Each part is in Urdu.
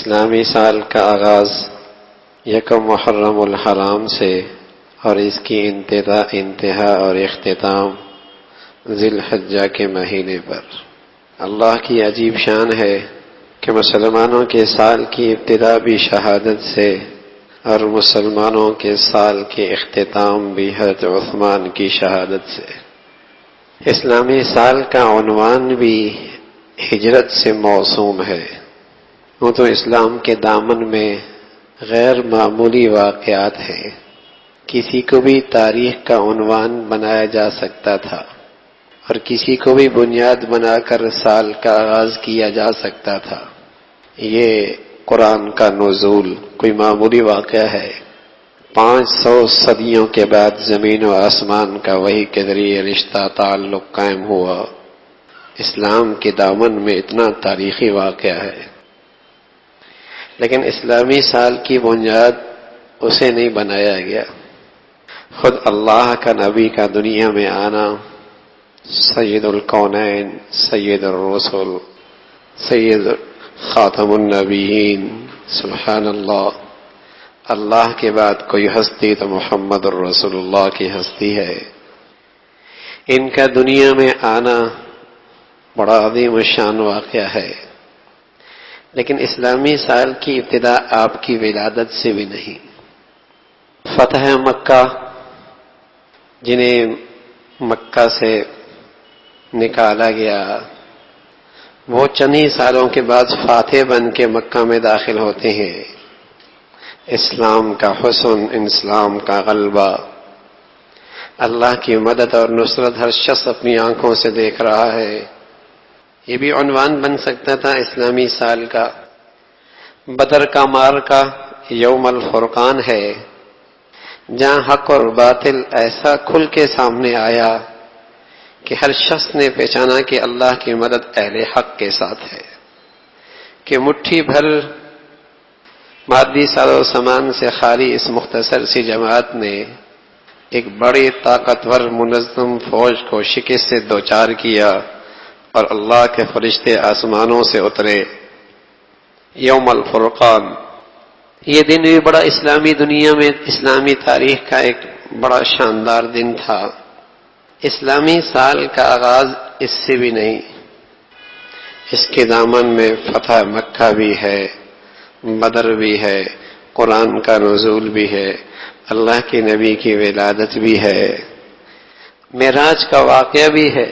اسلامی سال کا آغاز یکم محرم الحرام سے اور اس کی انتہا اور اختتام ذی الحجہ کے مہینے پر۔ اللہ کی عجیب شان ہے کہ مسلمانوں کے سال کی ابتدا بھی شہادت سے اور مسلمانوں کے سال کے اختتام بھی حضرت عثمان کی شہادت سے۔ اسلامی سال کا عنوان بھی ہجرت سے موسوم ہے۔ وہ تو اسلام کے دامن میں غیر معمولی واقعات ہیں۔ کسی کو بھی تاریخ کا عنوان بنایا جا سکتا تھا اور کسی کو بھی بنیاد بنا کر سال کا آغاز کیا جا سکتا تھا۔ یہ قرآن کا نزول کوئی معمولی واقعہ ہے۔ 500 صدیوں کے بعد زمین و آسمان کا وحی کے ذریعے رشتہ تعلق قائم ہوا۔ اسلام کے دامن میں اتنا تاریخی واقعہ ہے، لیکن اسلامی سال کی بنیاد اسے نہیں بنایا گیا۔ خود اللہ کا نبی کا دنیا میں آنا، سید الکونین، سید الرسل، سید خاتم النبیین، سبحان اللہ، اللہ کے بعد کوئی ہستی تو محمد الرسول اللہ کی ہستی ہے۔ ان کا دنیا میں آنا بڑا عظیم الشان واقعہ ہے، لیکن اسلامی سال کی ابتدا آپ کی ولادت سے بھی نہیں۔ فتح مکہ، جنہیں مکہ سے نکالا گیا، وہ چند ہی سالوں کے بعد فاتح بن کے مکہ میں داخل ہوتے ہیں۔ اسلام کا حسن، اسلام کا غلبہ، اللہ کی مدد اور نصرت ہر شخص اپنی آنکھوں سے دیکھ رہا ہے۔ یہ بھی عنوان بن سکتا تھا اسلامی سال کا۔ بدر کا معرکہ یوم الفرقان ہے، جہاں حق اور باطل ایسا کھل کے سامنے آیا کہ ہر شخص نے پہچانا کہ اللہ کی مدد اہل حق کے ساتھ ہے، کہ مٹھی بھر مادی ساز و سامان سے خالی اس مختصر سی جماعت نے ایک بڑی طاقتور منظم فوج کو شکست سے دوچار کیا اور اللہ کے فرشتے آسمانوں سے اترے۔ یوم الفرقان، یہ دن بھی بڑا اسلامی دنیا میں اسلامی تاریخ کا ایک بڑا شاندار دن تھا۔ اسلامی سال کا آغاز اس سے بھی نہیں، اس کے دامن میں فتح مکہ بھی ہے، بدر بھی ہے، قرآن کا نزول بھی ہے، اللہ کے نبی کی ولادت بھی ہے، معراج کا واقعہ بھی ہے۔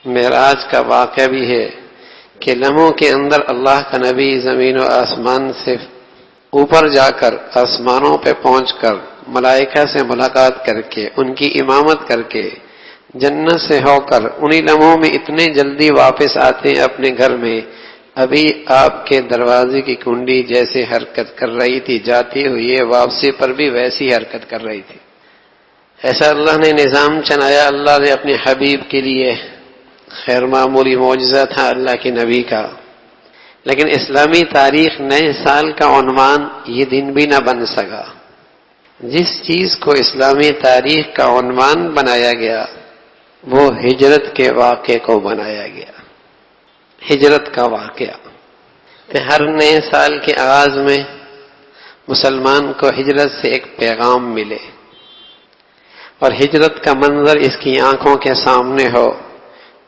معراج کا واقعہ بھی ہے کہ لمحوں کے اندر اللہ کا نبی زمین و آسمان سے اوپر جا کر، آسمانوں پہ پہنچ کر، ملائکہ سے ملاقات کر کے، ان کی امامت کر کے، جنت سے ہو کر انہی لمحوں میں اتنے جلدی واپس آتے ہیں اپنے گھر میں۔ ابھی آپ کے دروازے کی کنڈی جیسے حرکت کر رہی تھی جاتی ہوئی ہے، واپسی پر بھی ویسی حرکت کر رہی تھی۔ ایسا اللہ نے نظام چلایا، اللہ نے اپنے حبیب کے لیے خیر معمولی معجزہ تھا اللہ کے نبی کا۔ لیکن اسلامی تاریخ نئے سال کا عنوان یہ دن بھی نہ بن سکا۔ جس چیز کو اسلامی تاریخ کا عنوان بنایا گیا وہ ہجرت کے واقعے کو بنایا گیا۔ ہجرت کا واقعہ کہ ہر نئے سال کے آغاز میں مسلمان کو ہجرت سے ایک پیغام ملے اور ہجرت کا منظر اس کی آنکھوں کے سامنے ہو،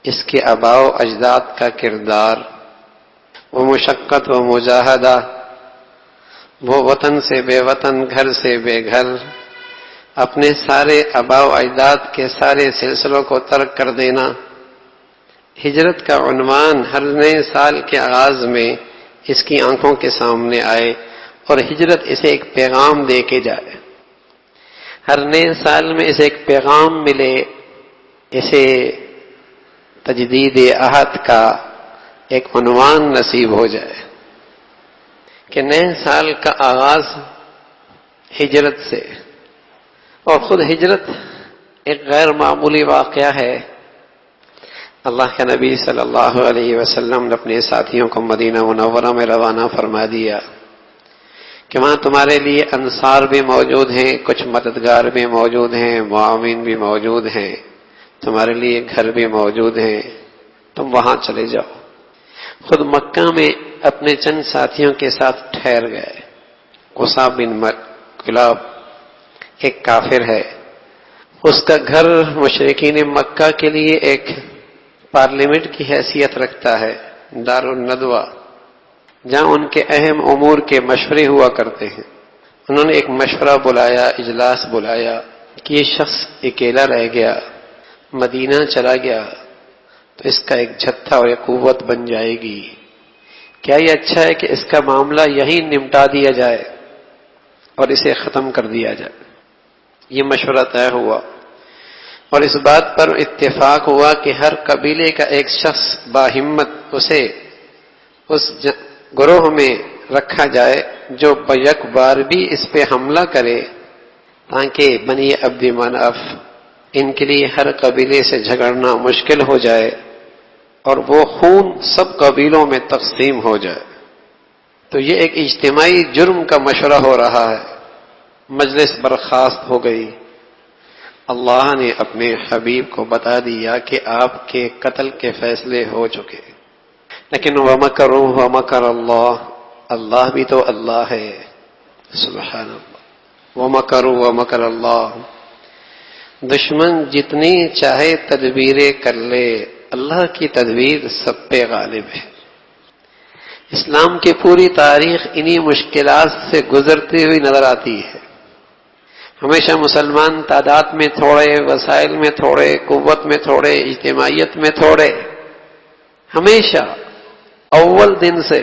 اس کے آباء و اجداد کا کردار، وہ مشقت و مجاہدہ، وہ وطن سے بے وطن، گھر سے بے گھر، اپنے سارے آباء و اجداد کے سارے سلسلوں کو ترک کر دینا۔ ہجرت کا عنوان ہر نئے سال کے آغاز میں اس کی آنکھوں کے سامنے آئے اور ہجرت اسے ایک پیغام دے کے جائے۔ ہر نئے سال میں اسے ایک پیغام ملے، اسے تجدید عہد کا ایک عنوان نصیب ہو جائے کہ نئے سال کا آغاز ہجرت سے، اور خود ہجرت ایک غیر معمولی واقعہ ہے۔ اللہ کے نبی صلی اللہ علیہ وسلم نے اپنے ساتھیوں کو مدینہ منورہ میں روانہ فرما دیا کہ وہاں تمہارے لیے انصار بھی موجود ہیں، کچھ مددگار بھی موجود ہیں، معاون بھی موجود ہیں، تمہارے لیے گھر بھی موجود ہیں، تم وہاں چلے جاؤ۔ خود مکہ میں اپنے چند ساتھیوں کے ساتھ ٹھہر گئے۔ قصاب بن کلاب ایک کافر ہے، اس کا گھر مشرکین مکہ کے لیے ایک پارلیمنٹ کی حیثیت رکھتا ہے، دار الندوہ، جہاں ان کے اہم امور کے مشورے ہوا کرتے ہیں۔ انہوں نے ایک مشورہ بلایا، اجلاس بلایا کہ یہ شخص اکیلا رہ گیا، مدینہ چلا گیا تو اس کا ایک جتھا اور ایک قوت بن جائے گی، کیا یہ اچھا ہے کہ اس کا معاملہ یہیں نمٹا دیا جائے اور اسے ختم کر دیا جائے؟ یہ مشورہ طے ہوا اور اس بات پر اتفاق ہوا کہ ہر قبیلے کا ایک شخص باہمت اسے اس گروہ میں رکھا جائے جو بیک بار بھی اس پہ حملہ کرے، تاکہ بنی عبد مناف ان کے لیے ہر قبیلے سے جھگڑنا مشکل ہو جائے اور وہ خون سب قبیلوں میں تقسیم ہو جائے۔ تو یہ ایک اجتماعی جرم کا مشورہ ہو رہا ہے۔ مجلس برخاست ہو گئی۔ اللہ نے اپنے حبیب کو بتا دیا کہ آپ کے قتل کے فیصلے ہو چکے، لیکن وَمَكَرُوا وَمَكَرَ اللَّهُ، اللہ بھی تو اللہ ہے، سبحان اللہ۔ وَمَكَرُوا وَمَكَرَ اللَّهُ، دشمن جتنی چاہے تدبیریں کر لے، اللہ کی تدبیر سب پہ غالب ہے۔ اسلام کی پوری تاریخ انہی مشکلات سے گزرتی ہوئی نظر آتی ہے۔ ہمیشہ مسلمان تعداد میں تھوڑے، وسائل میں تھوڑے، قوت میں تھوڑے، اجتماعیت میں تھوڑے، ہمیشہ اول دن سے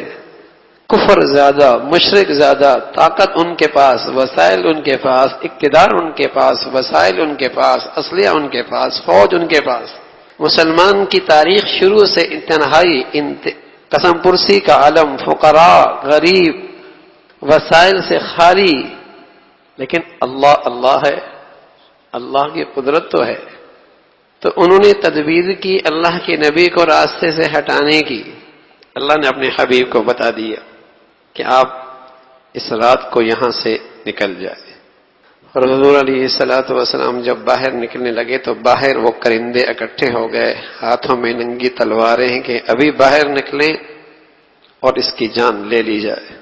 کفر زیادہ، مشرک زیادہ، طاقت ان کے پاس، وسائل ان کے پاس، اقتدار ان کے پاس، وسائل ان کے پاس، اسلحہ ان کے پاس، فوج ان کے پاس۔ مسلمان کی تاریخ شروع سے انتہائی قسم پرسی کا عالم، فقراء، غریب، وسائل سے خالی، لیکن اللہ اللہ ہے، اللہ کی قدرت تو ہے۔ تو انہوں نے تدبیر کی اللہ کے نبی کو راستے سے ہٹانے کی۔ اللہ نے اپنے حبیب کو بتا دیا کہ آپ اس رات کو یہاں سے نکل جائے۔ اور حضور علیہ الصلوۃ والسلام جب باہر نکلنے لگے تو باہر وہ کرندے اکٹھے ہو گئے، ہاتھوں میں ننگی تلواریں ہیں کہ ابھی باہر نکلیں اور اس کی جان لے لی جائے۔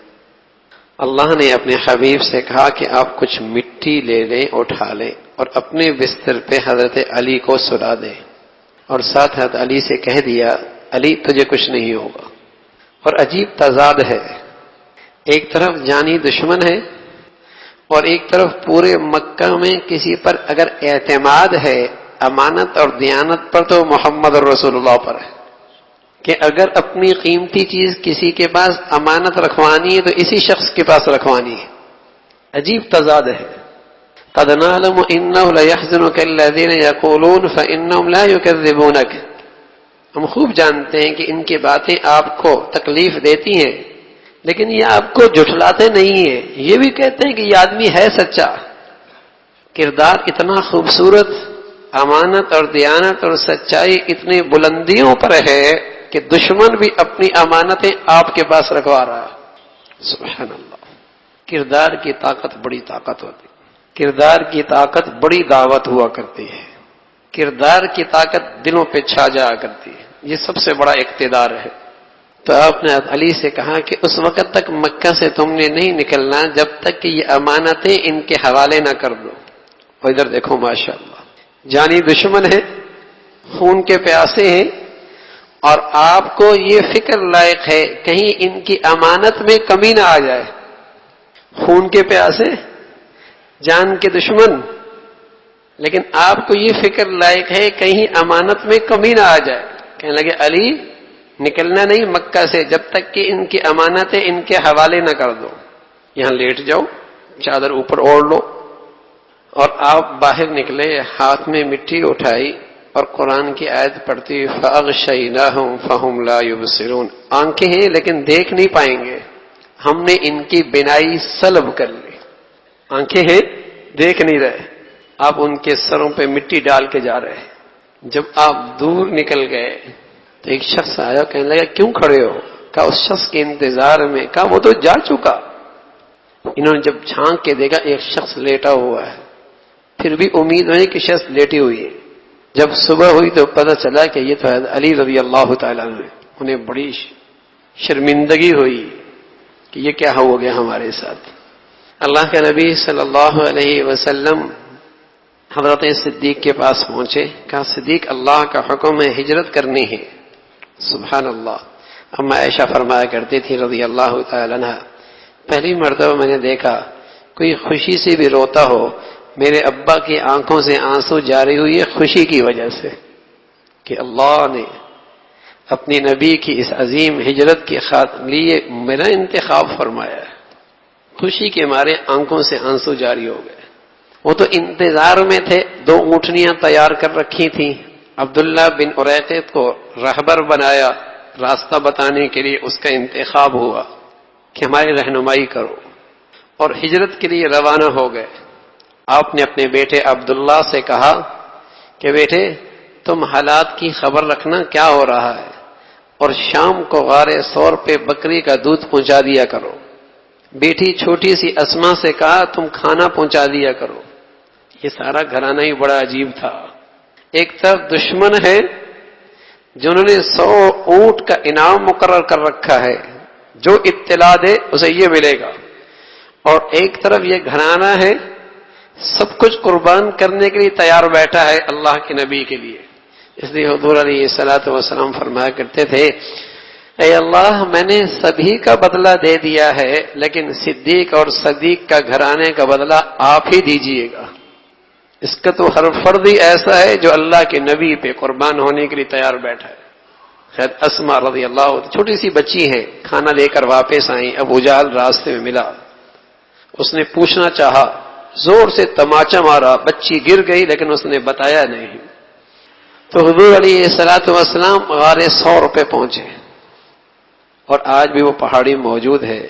اللہ نے اپنے حبیب سے کہا کہ آپ کچھ مٹی لے لیں، اٹھا لیں اور اپنے بستر پہ حضرت علی کو سلا دیں، اور ساتھ حضرت علی سے کہہ دیا علی تجھے کچھ نہیں ہوگا۔ اور عجیب تضاد ہے، ایک طرف جانی دشمن ہے اور ایک طرف پورے مکہ میں کسی پر اگر اعتماد ہے امانت اور دیانت پر تو محمد رسول اللہ پر ہے، کہ اگر اپنی قیمتی چیز کسی کے پاس امانت رکھوانی ہے تو اسی شخص کے پاس رکھوانی ہے۔ عجیب تضاد ہے۔ قَدْ نَعْلَمُ إِنَّهُ لَيَحْزُنُكَ الَّذِينَ يَقُولُونَ فَإِنَّهُمْ لَا يُكَذِّبُونَكَ، ہم خوب جانتے ہیں کہ ان کی باتیں آپ کو تکلیف دیتی ہیں، لیکن یہ آپ کو جھٹلاتے نہیں ہیں، یہ بھی کہتے ہیں کہ یہ آدمی ہے سچا۔ کردار اتنا خوبصورت، امانت اور دیانت اور سچائی اتنی بلندیوں پر ہے کہ دشمن بھی اپنی امانتیں آپ کے پاس رکھوا رہا ہے، سبحان اللہ۔ کردار کی طاقت بڑی طاقت ہوتی ہے، کردار کی طاقت بڑی دعوت ہوا کرتی ہے، کردار کی طاقت دلوں پہ چھا جایا کرتی ہے، یہ سب سے بڑا اقتدار ہے۔ تو آپ نے علی سے کہا کہ اس وقت تک مکہ سے تم نے نہیں نکلنا جب تک کہ یہ امانتیں ان کے حوالے نہ کر دو۔ اور ادھر دیکھو ماشاءاللہ، جانی دشمن ہے، خون کے پیاسے ہیں، اور آپ کو یہ فکر لائق ہے کہیں ان کی امانت میں کمی نہ آ جائے۔ خون کے پیاسے، جان کے دشمن، لیکن آپ کو یہ فکر لائق ہے کہیں امانت میں کمی نہ آ جائے۔ کہنے لگے علی نکلنا نہیں مکہ سے جب تک کہ ان کی امانتیں ان کے حوالے نہ کر دو، یہاں لیٹ جاؤ، چادر اوپر اوڑھ لو۔ اور آپ باہر نکلے، ہاتھ میں مٹی اٹھائی اور قرآن کی آیت پڑھتی فَأَغْشَيْنَاهُمْ فَهُمْ لَا يُبْصِرُونَ، آنکھیں ہیں لیکن دیکھ نہیں پائیں گے، ہم نے ان کی بینائی سلب کر لی۔ آنکھیں ہیں دیکھ نہیں رہے، آپ ان کے سروں پہ مٹی ڈال کے جا رہے ہیں۔ جب آپ دور نکل گئے تو ایک شخص آیا، کہنے لگا کیوں کھڑے ہو؟ کہا اس شخص کے انتظار میں۔ کہا وہ تو جا چکا۔ انہوں نے جب جھانک کے دیکھا ایک شخص لیٹا ہوا ہے، پھر بھی امید نہیں کہ شخص لیٹی ہوئی ہے۔ جب صبح ہوئی تو پتہ چلا کہ یہ تو علی رضی اللہ تعالیٰ عنہ، انہیں بڑی شرمندگی ہوئی کہ یہ کیا ہو گیا ہمارے ساتھ۔ اللہ کے نبی صلی اللہ علیہ وسلم حضرت صدیق کے پاس پہنچے، کہا صدیق اللہ کا حکم ہے، ہجرت کرنی ہے۔ سبحان اللہ۔ اما عائشہ فرمایا کرتی تھی رضی اللہ تعالی عنہ، پہلی مرتبہ میں نے دیکھا کوئی خوشی سے بھی روتا ہو، میرے ابا کی آنکھوں سے آنسو جاری ہوئی ہے خوشی کی وجہ سے کہ اللہ نے اپنی نبی کی اس عظیم ہجرت کے لیے میرا انتخاب فرمایا ہے۔ خوشی کے مارے آنکھوں سے آنسو جاری ہو گئے۔ وہ تو انتظار میں تھے، 2 اونٹنیاں تیار کر رکھی تھیں، عبداللہ بن اریقط کو رہبر بنایا، راستہ بتانے کے لیے اس کا انتخاب ہوا کہ ہماری رہنمائی کرو، اور ہجرت کے لیے روانہ ہو گئے۔ آپ نے اپنے بیٹے عبداللہ سے کہا کہ بیٹے تم حالات کی خبر رکھنا کیا ہو رہا ہے، اور شام کو غار ثور پہ بکری کا دودھ پہنچا دیا کرو۔ بیٹی چھوٹی سی اسما سے کہا تم کھانا پہنچا دیا کرو۔ یہ سارا گھرانہ ہی بڑا عجیب تھا۔ ایک طرف دشمن ہے جنہوں نے 100 اونٹ کا انعام مقرر کر رکھا ہے، جو اطلاع دے اسے یہ ملے گا، اور ایک طرف یہ گھرانہ ہے سب کچھ قربان کرنے کے لیے تیار بیٹھا ہے اللہ کے نبی کے لیے۔ اس لیے حضور علیہ الصلوۃ والسلام فرمایا کرتے تھے اے اللہ میں نے سبھی کا بدلہ دے دیا ہے، لیکن صدیق اور صدیق کا گھرانے کا بدلہ آپ ہی دیجئے گا۔ اس کا تو ہر فرد ہی ایسا ہے جو اللہ کے نبی پہ قربان ہونے کے لیے تیار بیٹھا ہے۔ خیر اسما رضی اللہ عنہ چھوٹی سی بچی ہے، کھانا لے کر واپس آئیں، ابو جہل راستے میں ملا، اس نے پوچھنا چاہا، زور سے تماچا مارا، بچی گر گئی لیکن اس نے بتایا نہیں۔ تو حضور علیہ الصلوۃ والسلام غار ثور پہ پہنچے، اور آج بھی وہ پہاڑی موجود ہے۔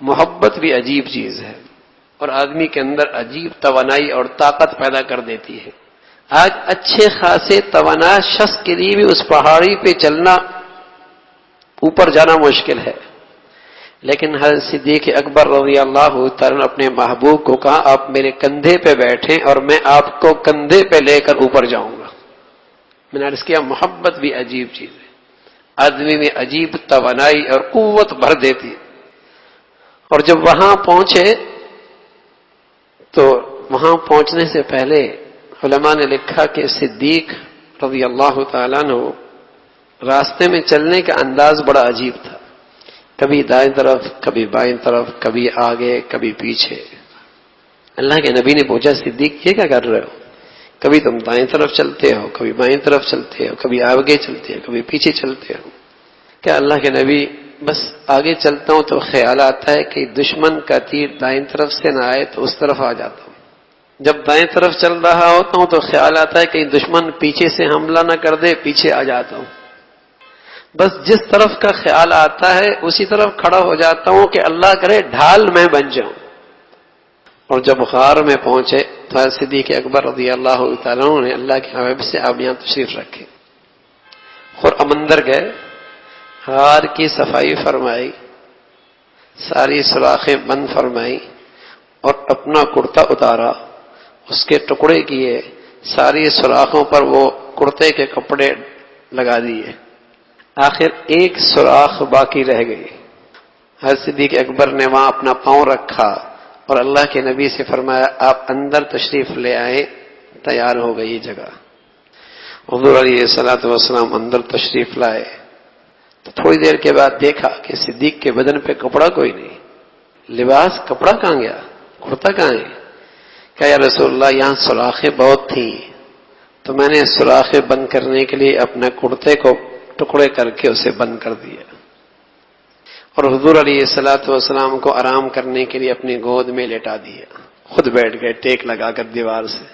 محبت بھی عجیب چیز ہے، اور آدمی کے اندر عجیب توانائی اور طاقت پیدا کر دیتی ہے۔ آج اچھے خاصے توانا شخص کے لیے بھی اس پہاڑی پہ چلنا، اوپر جانا مشکل ہے، لیکن حضرت صدیق اکبر رضی اللہ تعالیٰ نے اپنے محبوب کو کہا آپ میرے کندھے پہ بیٹھیں اور میں آپ کو کندھے پہ لے کر اوپر جاؤں گا۔ میں نے عرض کیا محبت بھی عجیب چیز ہے، آدمی میں عجیب توانائی اور قوت بھر دیتی ہے۔ اور جب وہاں پہنچے تو وہاں پہنچنے سے پہلے علماء نے لکھا کہ صدیق رضی اللہ تعالیٰ عنہ راستے میں چلنے کا انداز بڑا عجیب تھا، کبھی دائیں طرف کبھی بائیں طرف، کبھی آگے کبھی پیچھے۔ اللہ کے نبی نے پوچھا صدیق یہ کیا کر رہے ہو؟ کبھی تم دائیں طرف چلتے ہو، کبھی بائیں طرف چلتے ہو، کبھی آگے چلتے ہو، کبھی پیچھے چلتے ہو۔ کیا اللہ کے نبی بس آگے چلتا ہوں تو خیال آتا ہے کہ دشمن کا تیر دائیں طرف سے نہ آئے تو اس طرف آ جاتا ہوں، جب دائیں طرف چل رہا ہوتا ہوں تو خیال آتا ہے کہ دشمن پیچھے سے حملہ نہ کر دے، پیچھے آ جاتا ہوں۔ بس جس طرف کا خیال آتا ہے اسی طرف کھڑا ہو جاتا ہوں کہ اللہ کرے ڈھال میں بن جاؤں۔ اور جب غار میں پہنچے تو صدیق اکبر رضی اللہ تعالیٰ عنہ نے اللہ کے حبیب سے آپ یہاں تشریف رکھے، اور اندر گئے، غار کی صفائی فرمائی، ساری سوراخیں بند فرمائی، اور اپنا کرتا اتارا، اس کے ٹکڑے کیے، ساری سوراخوں پر وہ کرتے کے کپڑے لگا دیے، آخر ایک سوراخ باقی رہ گئی۔ حضرت صدیق اکبر نے وہاں اپنا پاؤں رکھا اور اللہ کے نبی سے فرمایا آپ اندر تشریف لے آئے، تیار ہو گئی یہ جگہ۔ حضور علیہ الصلوۃ والسلام اندر تشریف لائے تو تھوڑی دیر کے بعد دیکھا کہ صدیق کے بدن پہ کپڑا کوئی نہیں، لباس کپڑا کہاں گیا، کرتا کہاں ہے؟ کہا یا رسول اللہ یہاں سوراخیں بہت تھیں تو میں نے سوراخیں بند کرنے کے لیے اپنے کرتے کو ٹکڑے کر کے اسے بند کر دیا، اور حضور علیہ الصلوۃ والسلام کو آرام کرنے کے لیے اپنی گود میں لٹا دیا، خود بیٹھ گئے ٹیک لگا کر دیوار سے۔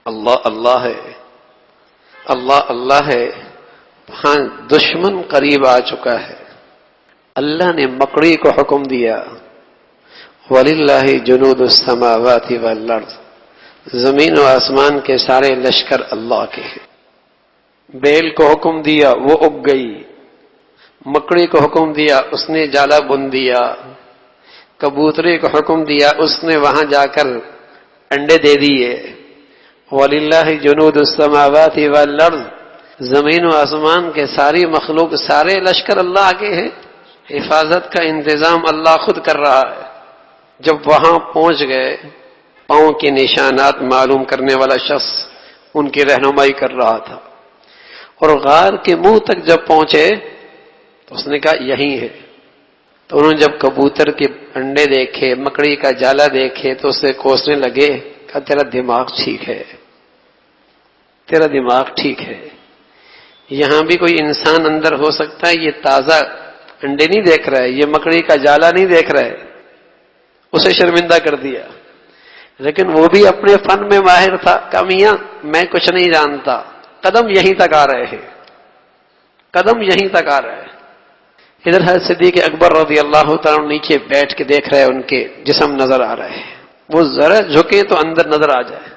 اللہ اللہ ہے، اللہ اللہ ہے۔ ہاں دشمن قریب آ چکا ہے، اللہ نے مکڑی کو حکم دیا وَلِلَّهِ جُنُودُ السَّمَاوَاتِ وَالْأَرْضِ، زمین و آسمان کے سارے لشکر اللہ کے ہیں۔ بیل کو حکم دیا وہ اگ گئی، مکڑی کو حکم دیا اس نے جالا بن دیا، کبوتری کو حکم دیا اس نے وہاں جا کر انڈے دے دیے۔ وَلِلَّهِ جُنُودُ السَّمَاوَاتِ وَالْأَرْضِ، زمین و آسمان کے ساری مخلوق سارے لشکر اللہ کے ہیں۔ حفاظت کا انتظام اللہ خود کر رہا ہے۔ جب وہاں پہنچ گئے، پاؤں کے نشانات معلوم کرنے والا شخص ان کی رہنمائی کر رہا تھا، اور غار کے منہ تک جب پہنچے تو اس نے کہا یہی ہے۔ تو انہوں نے جب کبوتر کے انڈے دیکھے، مکڑی کا جالا دیکھے تو اسے کوسنے لگے، کہا تیرا دماغ ٹھیک ہے، تیرا دماغ ٹھیک ہے، یہاں بھی کوئی انسان اندر ہو سکتا ہے، یہ تازہ انڈے نہیں دیکھ رہا ہے، یہ مکڑی کا جالا نہیں دیکھ رہا ہے۔ اسے شرمندہ کر دیا، لیکن وہ بھی اپنے فن میں ماہر تھا، کہا میاں میں کچھ نہیں جانتا، قدم یہیں تک آ رہے ہیں، قدم یہیں تک آ رہے ہیں۔ ادھر حضرت صدیق اکبر رضی اللہ تعالیٰ نیچے بیٹھ کے دیکھ رہے، ان کے جسم نظر آ رہے ہیں، وہ ذرا جھکے تو اندر نظر آ جائے۔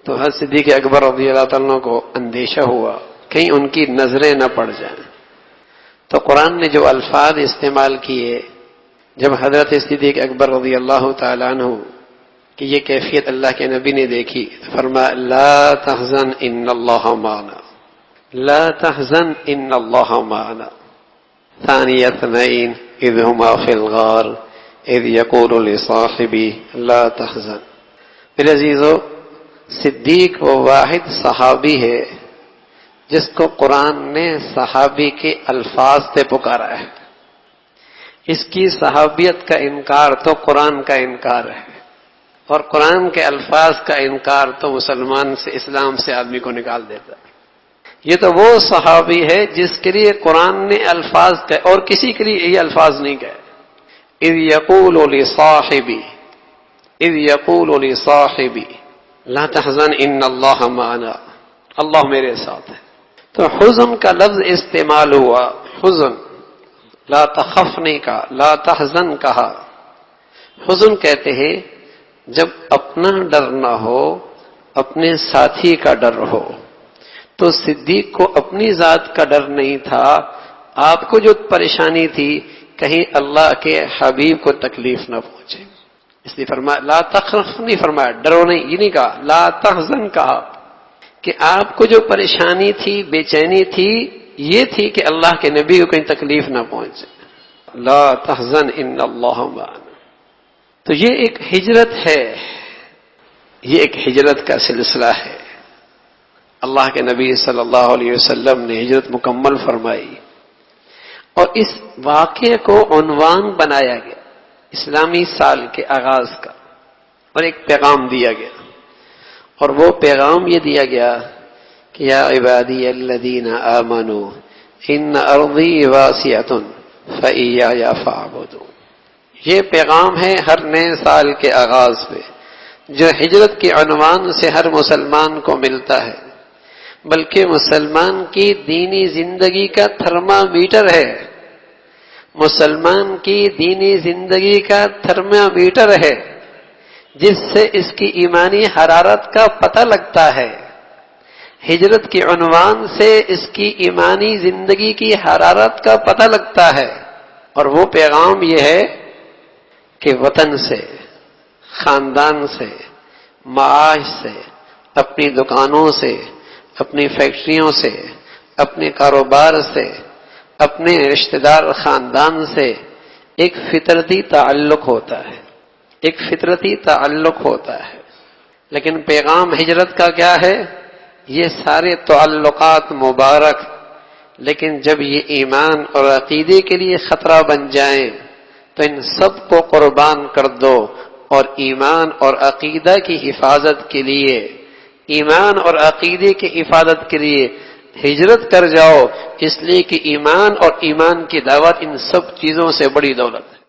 تو حضرت صدیق اکبر رضی اللہ تعالیٰ کو اندیشہ ہوا کہیں ان کی نظریں نہ پڑ جائیں، تو قرآن نے جو الفاظ استعمال کیے، جب حضرت صدیق اکبر رضی اللہ تعالیٰ عنہ کہ یہ کیفیت اللہ کے نبی نے دیکھی، فرمایا لا تحزن ان اللہ معنا، لا تحزن ان اللہ معنا، ثانی اثنین اذ ہما فی الغار اذ یقول لصاحبہ لا تحزن۔ میرے عزیزو، صدیق وہ واحد صحابی ہے جس کو قرآن نے صحابی کے الفاظ سے پکارا ہے۔ اس کی صحابیت کا انکار تو قرآن کا انکار ہے، اور قرآن کے الفاظ کا انکار تو مسلمان سے، اسلام سے آدمی کو نکال دیتا ہے۔ یہ تو وہ صحابی ہے جس کے لیے قرآن نے الفاظ کہے اور کسی کے لیے یہ الفاظ نہیں کہے۔ اذ یقول لصاحبہ، اذ یقول لصاحبہ لا تحزن ان اللہ معنا، اللہ میرے ساتھ ہے۔ تو حزن کا لفظ استعمال ہوا، حزن، لا تخف نہیں کہا، لا تحزن کہا۔ حزن کہتے ہیں جب اپنا ڈر نہ ہو، اپنے ساتھی کا ڈر ہو۔ تو صدیق کو اپنی ذات کا ڈر نہیں تھا، آپ کو جو پریشانی تھی کہیں اللہ کے حبیب کو تکلیف نہ پہنچے، اس لیے فرمایا لا تخف نہیں فرمایا، ڈرو نہیں، یہ نہیں کہا، لا تحزن کہا کہ آپ کو جو پریشانی تھی، بے چینی تھی، یہ تھی کہ اللہ کے نبی کو کہیں تکلیف نہ پہنچے۔ لا تحزن ان اللہ معنا۔ تو یہ ایک ہجرت ہے، یہ ایک ہجرت کا سلسلہ ہے۔ اللہ کے نبی صلی اللہ علیہ وسلم نے ہجرت مکمل فرمائی، اور اس واقعے کو عنوان بنایا گیا اسلامی سال کے آغاز کا، اور ایک پیغام دیا گیا، اور وہ پیغام یہ دیا گیا کہ یا عبادی الذین آمنوا ان ارضی واسعۃ فإیایا فاعبدون۔ یہ پیغام ہے ہر نئے سال کے آغاز پہ، جو ہجرت کے عنوان سے ہر مسلمان کو ملتا ہے، بلکہ مسلمان کی دینی زندگی کا تھرمامیٹر ہے، مسلمان کی دینی زندگی کا تھرمامیٹر ہے، جس سے اس کی ایمانی حرارت کا پتہ لگتا ہے۔ ہجرت کے عنوان سے اس کی ایمانی زندگی کی حرارت کا پتہ لگتا ہے، اور وہ پیغام یہ ہے کہ وطن سے، خاندان سے، معاش سے، اپنی دکانوں سے، اپنی فیکٹریوں سے، اپنے کاروبار سے، اپنے رشتہ دار خاندان سے ایک فطرتی تعلق ہوتا ہے، ایک فطرتی تعلق ہوتا ہے۔ لیکن پیغام ہجرت کا کیا ہے؟ یہ سارے تعلقات مبارک، لیکن جب یہ ایمان اور عقیدے کے لیے خطرہ بن جائیں تو ان سب کو قربان کر دو، اور ایمان اور عقیدہ کی حفاظت کے لیے، ایمان اور عقیدے کی حفاظت کے لیے ہجرت کر جاؤ، اس لیے کہ ایمان اور ایمان کی دعوت ان سب چیزوں سے بڑی دولت ہے۔